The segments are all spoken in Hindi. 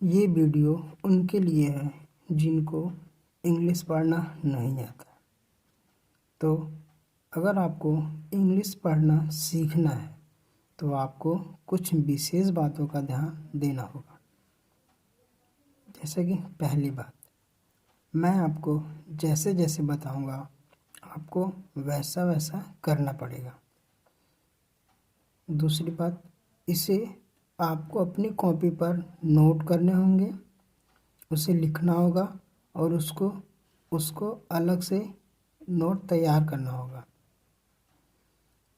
ये वीडियो उनके लिए है जिनको इंग्लिश पढ़ना नहीं आता। तो अगर आपको इंग्लिश पढ़ना सीखना है तो आपको कुछ विशेष बातों का ध्यान देना होगा। जैसे कि पहली बात, मैं आपको जैसे जैसे बताऊंगा आपको वैसा वैसा करना पड़ेगा। दूसरी बात, इसे आपको अपनी कॉपी पर नोट करने होंगे, उसे लिखना होगा और उसको अलग से नोट तैयार करना होगा।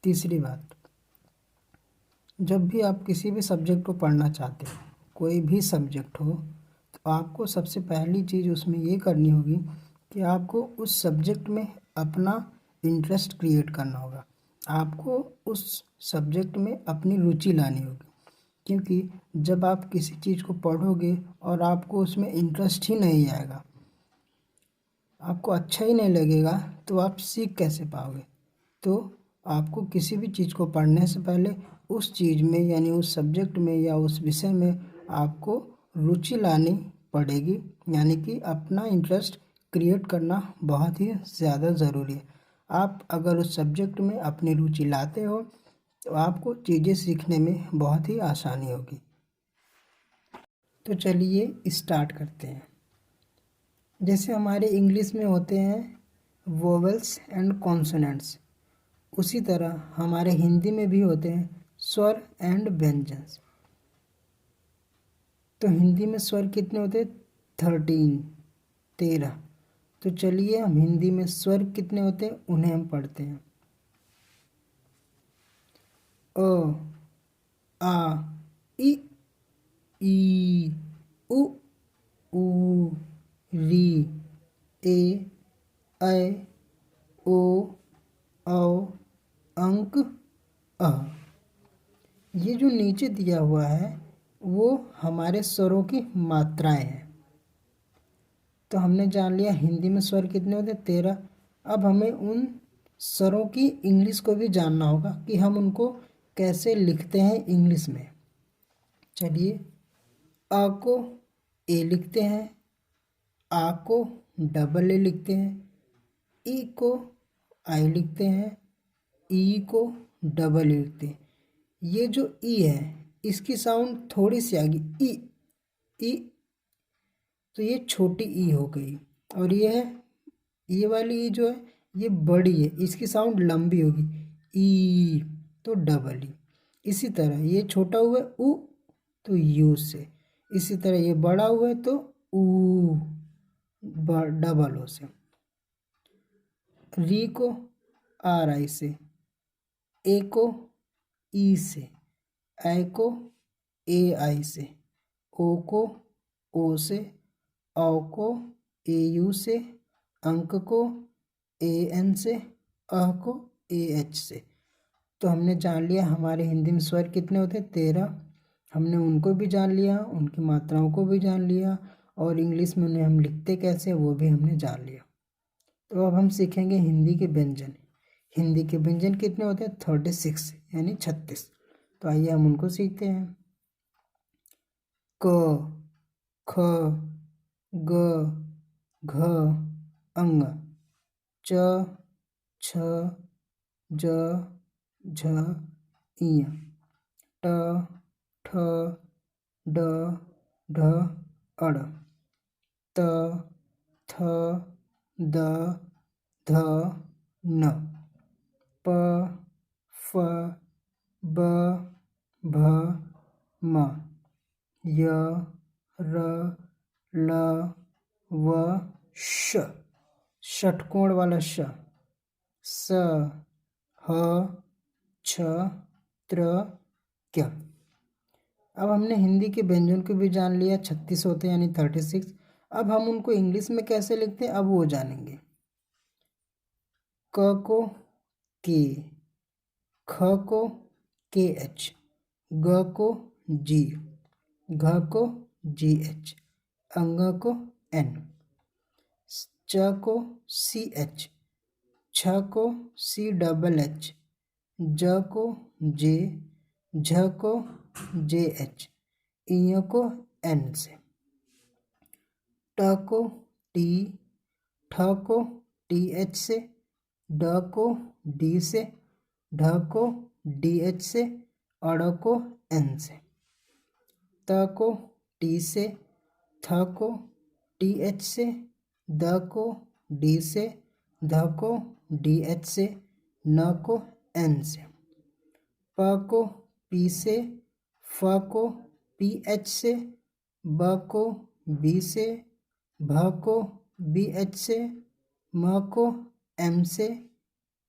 तीसरी बात, जब भी आप किसी भी सब्जेक्ट को पढ़ना चाहते हो, कोई भी सब्जेक्ट हो, तो आपको सबसे पहली चीज़ उसमें ये करनी होगी कि आपको उस सब्जेक्ट में अपना इंटरेस्ट क्रिएट करना होगा। आपको उस सब्जेक्ट में अपनी रुचि लानी होगी, क्योंकि जब आप किसी चीज़ को पढ़ोगे और आपको उसमें इंटरेस्ट ही नहीं आएगा, आपको अच्छा ही नहीं लगेगा, तो आप सीख कैसे पाओगे। तो आपको किसी भी चीज़ को पढ़ने से पहले उस चीज़ में यानी उस सब्जेक्ट में या उस विषय में आपको रुचि लानी पड़ेगी, यानी कि अपना इंटरेस्ट क्रिएट करना बहुत ही ज़्यादा ज़रूरी है। आप अगर उस सब्जेक्ट में अपनी रुचि लाते हो तो आपको चीज़ें सीखने में बहुत ही आसानी होगी। तो चलिए स्टार्ट करते हैं। जैसे हमारे इंग्लिश में होते हैं वोवेल्स एंड कॉन्सोनेंट्स, उसी तरह हमारे हिंदी में भी होते हैं स्वर एंड व्यंजन। तो हिंदी में स्वर कितने होते हैं? 13। तो चलिए हम हिंदी में स्वर कितने होते हैं उन्हें हम पढ़ते हैं। अ, आ, इ, ई, उ, ऊ, री, ए, ऐ, ओ, औ, अंक, अ। ये जो नीचे दिया हुआ है वो हमारे स्वरों की मात्राएं हैं। तो हमने जान लिया हिंदी में स्वर कितने होते हैं? 13। अब हमें उन स्वरों की इंग्लिश को भी जानना होगा कि हम उनको कैसे लिखते हैं इंग्लिश में। चलिए, अ को ए लिखते हैं, आ को डबल ए लिखते हैं, ई को आई लिखते हैं, ई को डबल ए लिखते हैं। ये जो ई है इसकी साउंड थोड़ी सी आगे ई ई, तो ये छोटी ई हो गई। और ये वाली ई जो है ये बड़ी है, इसकी साउंड लंबी होगी ई, तो डबल ई। इसी तरह ये छोटा हुआ है उ, तो यू से। इसी तरह ये बड़ा हुआ है तो ऊ, डबल ओ से। री को आर आई से, ए को ई से, आई को ए आई से, ओ को ओ से, औ को ए यू से, अंक को ए एन से, अ को ए एच से। तो हमने जान लिया हमारे हिंदी में स्वर कितने होते हैं? 13। हमने उनको भी जान लिया, उनकी मात्राओं को भी जान लिया, और इंग्लिश में उन्हें हम लिखते कैसे वो भी हमने जान लिया। तो अब हम सीखेंगे हिंदी के व्यंजन। हिंदी के व्यंजन कितने होते हैं? 36 यानी 36। तो आइए हम उनको सीखते हैं। क, ख, ग, घ, अंग, च, छ, ज, झ, इय, ट, ठ, ड, ढ, अड़, त, थ, द, ध, न, प, फ, ब, भ, म, य, र, ल, व, श, षटकोण वाला श, स, ह, छ, त्र, क्य। अब हमने हिंदी के व्यंजन को भी जान लिया, 36 होते हैं यानी 36। अब हम उनको इंग्लिश में कैसे लिखते हैं अब वो जानेंगे। क को के, ख को के एच, ग को जी, घ को जी एच, अंग को एन, च को सी एच, छ को सी डबल एच, ज को जे, झ को जे एच, इय को एन से। ट को टी, ठ को टी एच से, ड को डी से, ढ को डी एच से, अड़ को एन से। त को टी से, थ को टी एच से, द को डी से, ध को डी एच से, न को एन से। प को पी से, फ को पी एच से, ब को बी से, भ को बी एच से, म को एम से,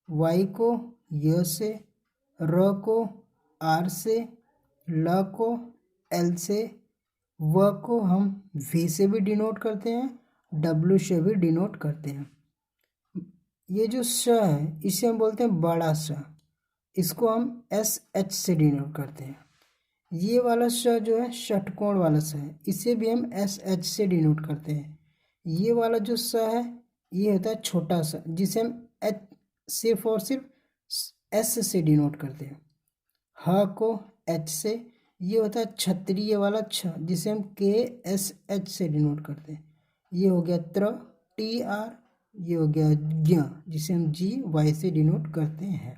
वाई को य से, र को आर से, ल को एल से, व को हम वी से भी डिनोट करते हैं, डब्ल्यू से भी डिनोट करते हैं। ये जो स है इसे हम बोलते हैं बड़ा स, इसको हम एस एच से डिनोट करते हैं। ये वाला स जो है षटकोण वाला स है, इसे भी हम एस एच से डिनोट करते हैं। ये वाला जो स है ये होता है छोटा सा, जिसे हम एच सिर्फ और सिर्फ एस से डिनोट करते हैं। ह को एच से, ये होता है क्षत्रिय वाला छ, जिसे हम के एस एच से डिनोट करते हैं। ये हो गया त्र, टी आर, ये हो गया ज्ञ, जिसे हम जी वाई से डिनोट करते हैं।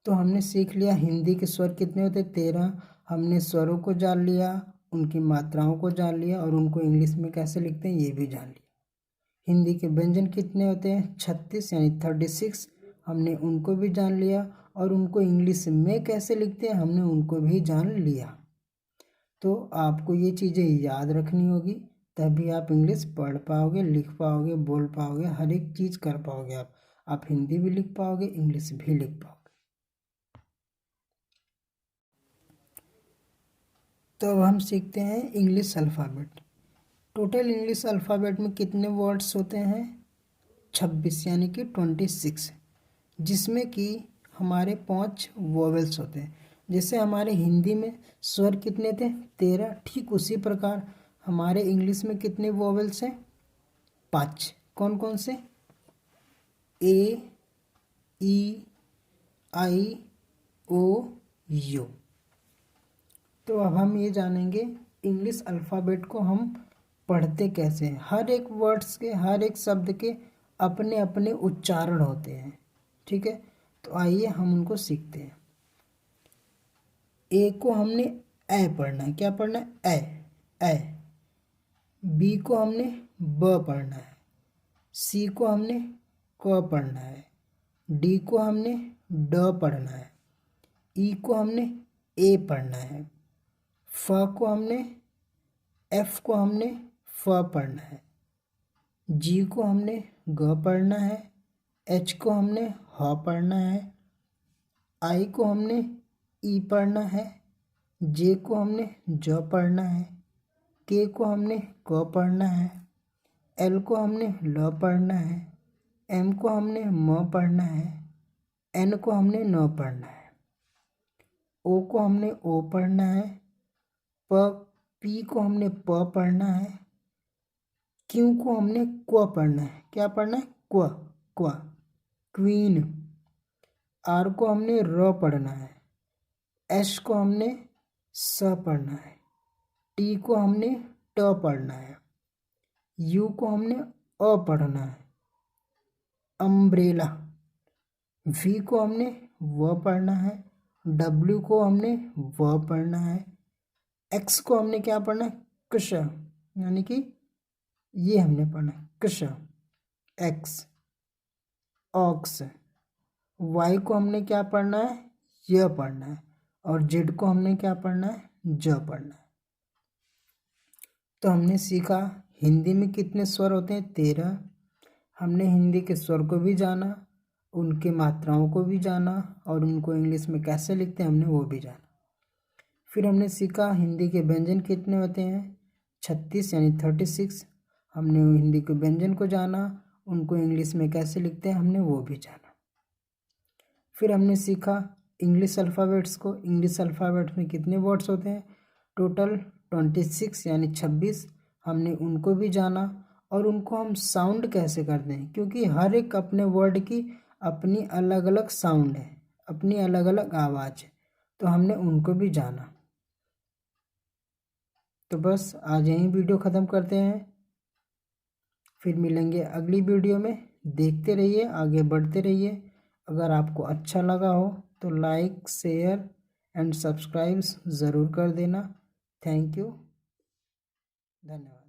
तो हमने सीख लिया हिंदी के स्वर कितने होते हैं, 13। हमने स्वरों को जान लिया, उनकी मात्राओं को जान लिया, और उनको इंग्लिश में कैसे लिखते हैं ये भी जान लिया। हिंदी के व्यंजन कितने होते हैं, 36 यानी 36, हमने उनको भी जान लिया, और उनको इंग्लिश में कैसे लिखते हैं हमने उनको भी जान लिया। तो आपको ये चीज़ें याद रखनी होगी, तभी आप इंग्लिश पढ़ पाओगे, लिख पाओगे, बोल पाओगे, हर एक चीज़ कर पाओगे। आप हिंदी भी लिख पाओगे, इंग्लिश भी लिख पाओगे। तो अब हम सीखते हैं English alphabet. Total English alphabet में कितने वर्ड्स होते हैं, 26 यानी कि 26, जिसमें कि हमारे 5 वोवेल्स होते हैं। जैसे हमारे हिंदी में स्वर कितने थे, 13, ठीक उसी प्रकार हमारे इंग्लिश में कितने वोवेल्स हैं, 5। कौन कौन से, ए, ई, आई, ओ, यू। तो अब हम ये जानेंगे इंग्लिश अल्फ़ाबेट को हम पढ़ते कैसे हैं। हर एक वर्ड्स के, हर एक शब्द के अपने अपने उच्चारण होते हैं, ठीक है। तो आइए हम उनको सीखते हैं। ए को हमने ए पढ़ना है, क्या पढ़ना है, ए। बी को हमने ब पढ़ना है। सी को हमने क पढ़ना है। डी को हमने ड पढ़ना है। ई को हमने ए पढ़ना है। फ को हमने, एफ को हमने फ पढ़ना है। जी को हमने ग पढ़ना है। एच को हमने ह पढ़ना है। आई को हमने ई पढ़ना है। जे को हमने ज पढ़ना है। के को हमने क पढ़ना है। एल को हमने ल पढ़ना है। एम को हमने म पढ़ना है। एन को हमने न पढ़ना है। ओ को हमने ओ पढ़ना है। पी को हमने प पढ़ना है। क्यू को हमने क्व पढ़ना है, क्या पढ़ना है, क्व, क्व, क्वीन। आर को हमने र पढ़ना है। एस को हमने स पढ़ना है। टी को हमने ट पढ़ना है। यू को हमने अ पढ़ना है, अम्ब्रेला। वी को हमने व पढ़ना है। डब्ल्यू को हमने व पढ़ना है। एक्स को हमने क्या पढ़ना है, कृष, यानी कि ये हमने पढ़ना है, कृष, एक्स, ऑक्स। वाई को हमने क्या पढ़ना है, य पढ़ना है। और जेड को हमने क्या पढ़ना है, ज पढ़ना है। तो हमने सीखा हिंदी में कितने स्वर होते हैं, 13। हमने हिंदी के स्वर को भी जाना, उनके मात्राओं को भी जाना, और उनको इंग्लिश में कैसे लिखते हैं हमने वो भी जाना। फिर हमने सीखा हिंदी के व्यंजन कितने होते हैं, 36 यानी 36। हमने हिंदी के व्यंजन को जाना, उनको इंग्लिश में कैसे लिखते हैं हमने वो भी जाना। फिर हमने सीखा इंग्लिश अल्फ़ाबेट्स को। इंग्लिश अल्फ़ाबेट में कितने वर्ड्स होते हैं, टोटल 26 यानी 26। हमने उनको भी जाना, और उनको हम साउंड कैसे करते हैं, क्योंकि हर एक अपने वर्ड की अपनी अलग अलग साउंड है, अपनी अलग अलग आवाज़ है, तो हमने उनको भी जाना। तो बस आज यहीं वीडियो ख़त्म करते हैं, फिर मिलेंगे अगली वीडियो में। देखते रहिए, आगे बढ़ते रहिए। अगर आपको अच्छा लगा हो तो लाइक, शेयर एंड सब्सक्राइब ज़रूर कर देना। थैंक यू, धन्यवाद।